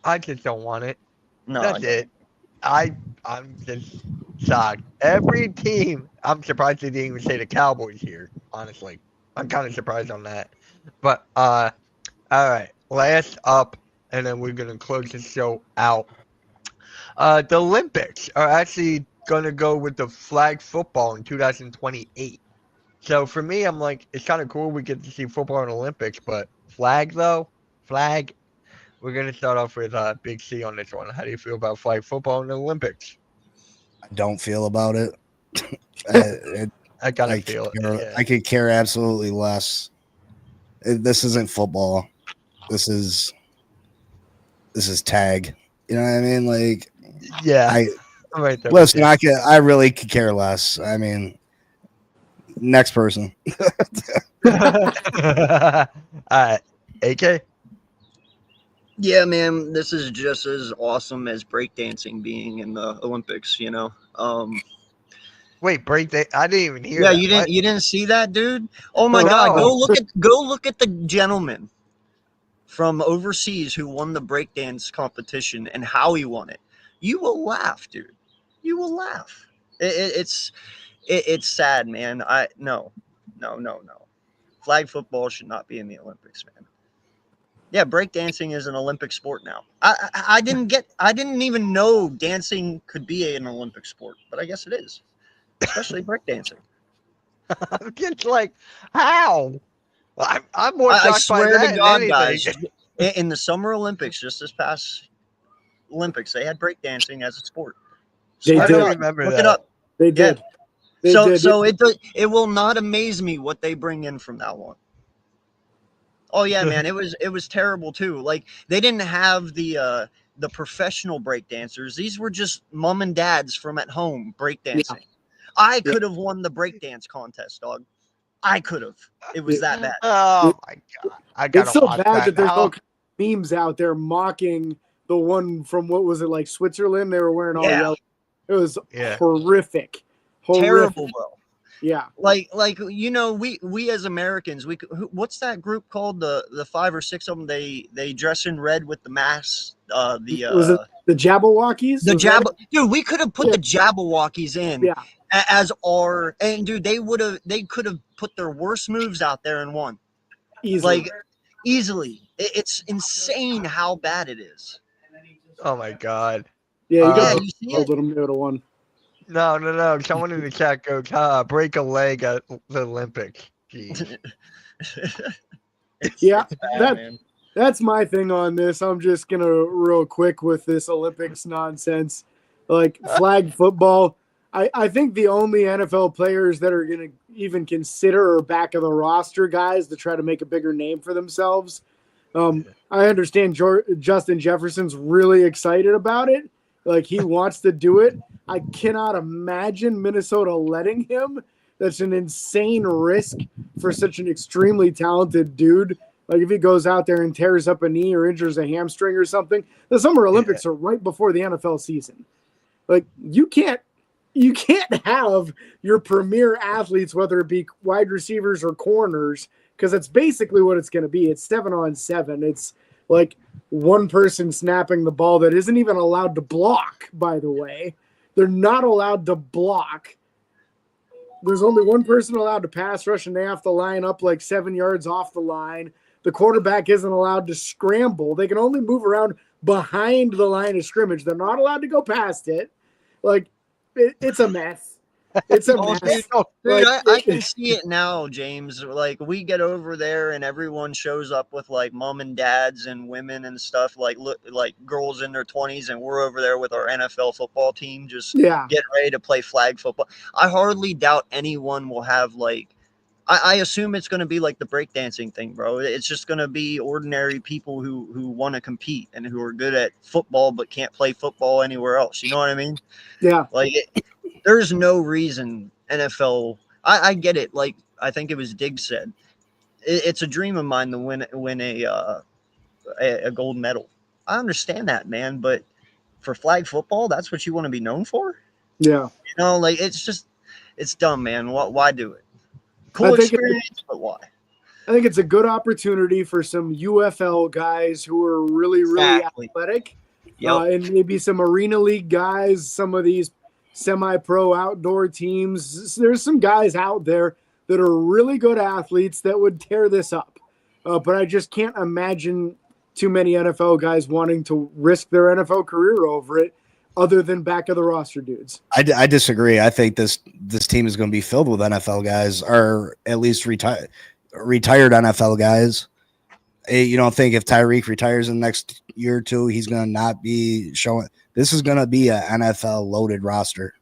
A: I just don't want it.
D: No,
A: that's it. I'm just shocked. Every team. I'm surprised they didn't even say the Cowboys here. Honestly, I'm kind of surprised on that. But all right, last up, and then we're gonna close the show out. The Olympics are actually gonna go with the flag football in 2028. So for me, I'm like, it's kind of cool we get to see football in Olympics, but flag. We're going to start off with Big C on this one. How do you feel about flag football in the Olympics?
C: I don't feel about it.
A: I kind of feel it. Yeah.
C: I could care absolutely less. This isn't football. This is tag. You know what I mean? Like,
A: yeah. I'm right there.
C: Listen, I really could care less. I mean, next person.
A: All right, AK.
D: Yeah, man, this is just as awesome as breakdancing being in the Olympics,
A: Wait, breakdance? I didn't even hear.
D: Yeah,
A: that.
D: you didn't see that, dude? Oh my God, go look at the gentleman from overseas who won the breakdance competition and how he won it. You will laugh, dude. You will laugh. It's sad, man. No. Flag football should not be in the Olympics, man. Yeah, breakdancing is an Olympic sport now. I didn't even know dancing could be an Olympic sport, but I guess it is, especially breakdancing.
A: I'm just like, how? I'm more shocked
D: I swear
A: by that
D: to God,
A: than
D: guys,
A: anything.
D: in the Summer Olympics, just this past Olympics, they had breakdancing as a sport.
B: They
A: I
B: did.
A: don't remember
D: Look
A: that.
D: it up.
B: They did.
D: Yeah.
B: They did.
D: It will not amaze me what they bring in from now on. Oh yeah, man, it was terrible too. Like they didn't have the professional breakdancers. These were just mom and dads from at home breakdancing. Yeah. I could have won the breakdance contest, dog. I could have. It was that bad.
A: Oh my God!
B: It's so bad that there's no memes out there mocking the one from what was it, like Switzerland? They were wearing all yellow. It was horrific.
D: Terrible, bro.
B: Yeah,
D: like we as Americans, what's that group called? The 5 or 6 of them. They dress in red with the masks.
B: Was it the Jabberwockies?
D: Dude, we could have put the Jabberwockies in as our, and dude, they could have put their worst moves out there and won easily. It's insane how bad it is.
A: Oh my God!
B: Yeah, you see it? Them to won.
A: No. Someone in the chat goes, break a leg at the Olympics. Jeez.
B: It's bad, man. that's my thing on this. I'm just gonna real quick with this Olympics nonsense, like flag football. I think the only NFL players that are gonna even consider are back of the roster guys to try to make a bigger name for themselves. I understand Justin Jefferson's really excited about it. Like he wants to do it. I cannot imagine Minnesota letting him. That's an insane risk for such an extremely talented dude. Like if he goes out there and tears up a knee or injures a hamstring or something, the Summer Olympics are right before the NFL season. Like you can't have your premier athletes, whether it be wide receivers or corners, because that's basically what it's going to be. It's 7-on-7. It's like one person snapping the ball that isn't even allowed to block, by the way. They're not allowed to block. There's only one person allowed to pass rush, and they have to line up like 7 yards off the line. The quarterback isn't allowed to scramble. They can only move around behind the line of scrimmage. They're not allowed to go past it. Like, it's a mess. It's a mess.
D: Dude,
B: Like,
D: I can see it now, James. Like we get over there and everyone shows up with like mom and dads and women and stuff, like girls in their 20s, and we're over there with our NFL football team just getting ready to play flag football. I hardly doubt anyone will have like I assume it's going to be like the breakdancing thing, bro. It's just going to be ordinary people who want to compete and who are good at football but can't play football anywhere else. You know what I mean?
B: Yeah.
D: Like there's no reason NFL. I get it. Like I think it was Diggs said, it's a dream of mine to win a gold medal. I understand that, man. But for flag football, that's what you want to be known for?
B: Yeah.
D: You know, like it's dumb, man. Why do it? Cool experience, but why?
B: I think it's a good opportunity for some UFL guys who are really, really athletic. And maybe some Arena League guys, some of these semi-pro outdoor teams. There's some guys out there that are really good athletes that would tear this up. But I just can't imagine too many NFL guys wanting to risk their NFL career over it, other than back of the roster dudes.
C: I disagree. I think this team is going to be filled with NFL guys, or at least retired NFL guys. You don't think if Tyreek retires in the next year or two, he's going to not be showing? This is going to be an NFL loaded roster.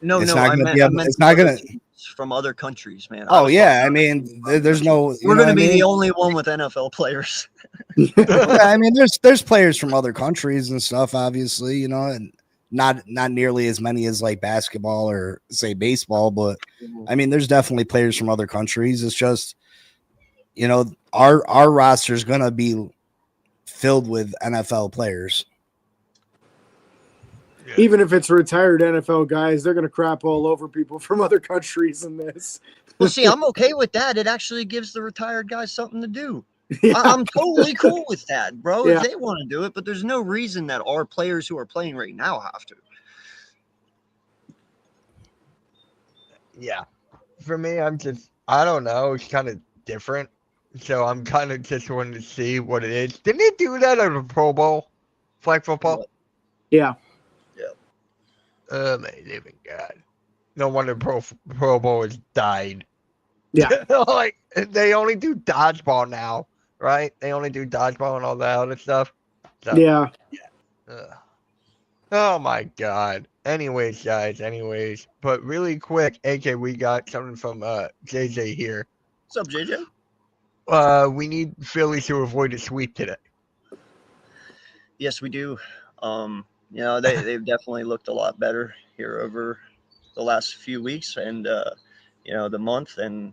D: No,
C: it's
D: no,
C: not going to be. It's not going to
D: from other countries, man.
C: Oh yeah, I mean, there's no.
D: We're going to be the only one with NFL players.
C: Yeah, I mean, there's players from other countries and stuff, obviously, you know, and not nearly as many as like basketball or say baseball, but I mean, there's definitely players from other countries. It's just, you know, our roster is going to be filled with NFL players.
B: Yeah. Even if it's retired NFL guys, they're going to crap all over people from other countries in this.
D: Well, see, I'm okay with that. It actually gives the retired guys something to do. Yeah. I'm totally cool with that, bro. Yeah. If they want to do it, but there's no reason that our players who are playing right now have to.
A: Yeah. For me, I don't know. It's kind of different. So I'm kind of just wanting to see what it is. Didn't they do that at a Pro Bowl? Flag football?
B: Yeah.
A: Oh, my living God. No wonder Pro Bowl has died.
B: Yeah.
A: Like, they only do dodgeball now, right? They only do dodgeball and all that other stuff. So,
B: yeah.
A: Oh, my God. Anyways, guys, But really quick, AK, we got something from JJ here.
D: What's up, JJ?
A: We need Philly to avoid a sweep today.
D: Yes, we do. You know, they've definitely looked a lot better here over the last few weeks and, you know, the month. And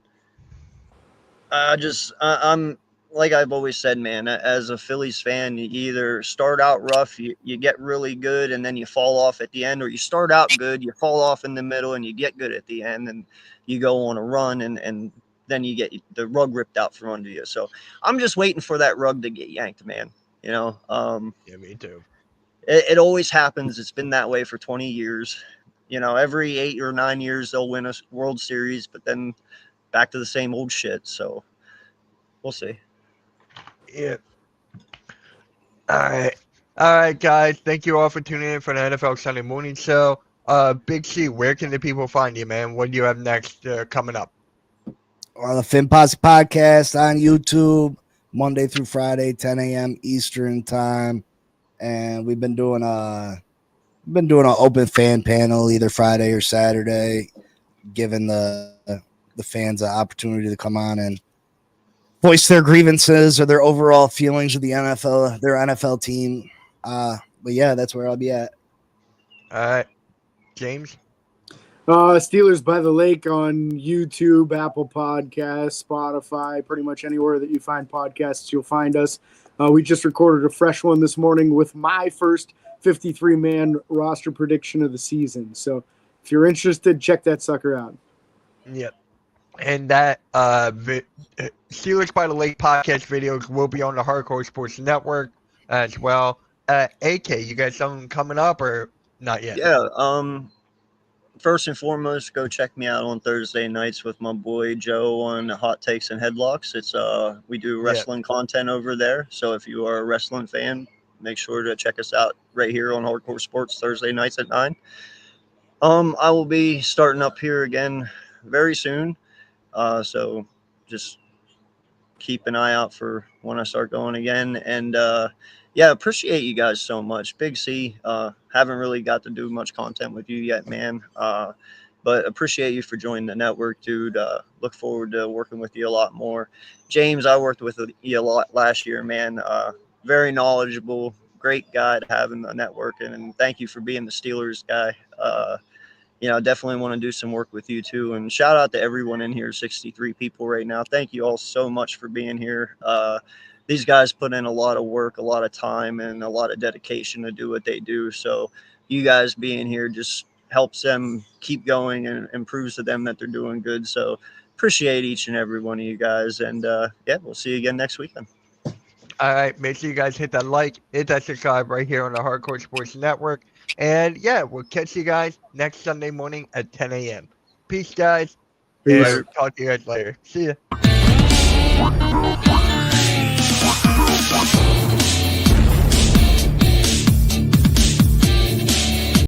D: I'm like I've always said, man, as a Phillies fan, you either start out rough, you get really good, and then you fall off at the end, or you start out good, you fall off in the middle, and you get good at the end, and you go on a run, and then you get the rug ripped out from under you. So I'm just waiting for that rug to get yanked, man. You know?
A: Yeah, me too.
D: It always happens. It's been that way for 20 years. You know, every 8 or 9 years they'll win a World Series, but then back to the same old shit. So we'll see.
A: Yeah. All right, guys. Thank you all for tuning in for the NFL Sunday Morning Show. Big C, where can the people find you, man? What do you have next coming up?
C: On the Fin Posse Podcast on YouTube, Monday through Friday, 10 a.m. Eastern time. And we've been doing an open fan panel either Friday or Saturday, giving the fans an opportunity to come on and voice their grievances or their overall feelings of the NFL, their NFL team. But yeah, that's where I'll be at.
A: All right, James.
B: Steelers by the Lake on YouTube, Apple Podcasts, Spotify, pretty much anywhere that you find podcasts, you'll find us. We just recorded a fresh one this morning with my first 53-man roster prediction of the season. So if you're interested, check that sucker out.
A: Yep. And that Steelers by the Lake podcast videos will be on the Hardcore Sports Network as well. AK, you got something coming up or not yet?
D: Yeah. First and foremost, go check me out on Thursday nights with my boy Joe on Hot Takes and Headlocks. It's we do wrestling content over there. So if you are a wrestling fan, make sure to check us out right here on Hardcore Sports Thursday nights at 9. I will be starting up here again very soon. So just keep an eye out for when I start going again. And yeah, appreciate you guys so much. Big C, haven't really got to do much content with you yet, man. But appreciate you for joining the network, dude. Look forward to working with you a lot more. James, I worked with you a lot last year, man. Very knowledgeable, great guy to have in the network. And thank you for being the Steelers guy. Definitely want to do some work with you too. And shout out to everyone in here, 63 people right now. Thank you all so much for being here. These guys put in a lot of work, a lot of time, and a lot of dedication to do what they do. So you guys being here just helps them keep going and proves to them that they're doing good. So appreciate each and every one of you guys. And yeah, we'll see you again next weekend.
A: All right, make sure you guys hit that like, hit that subscribe right here on the Hardcore Sports Network. And yeah, we'll catch you guys next Sunday morning at 10 a.m. Peace, guys.
B: Peace.
A: And talk to you guys later. See ya.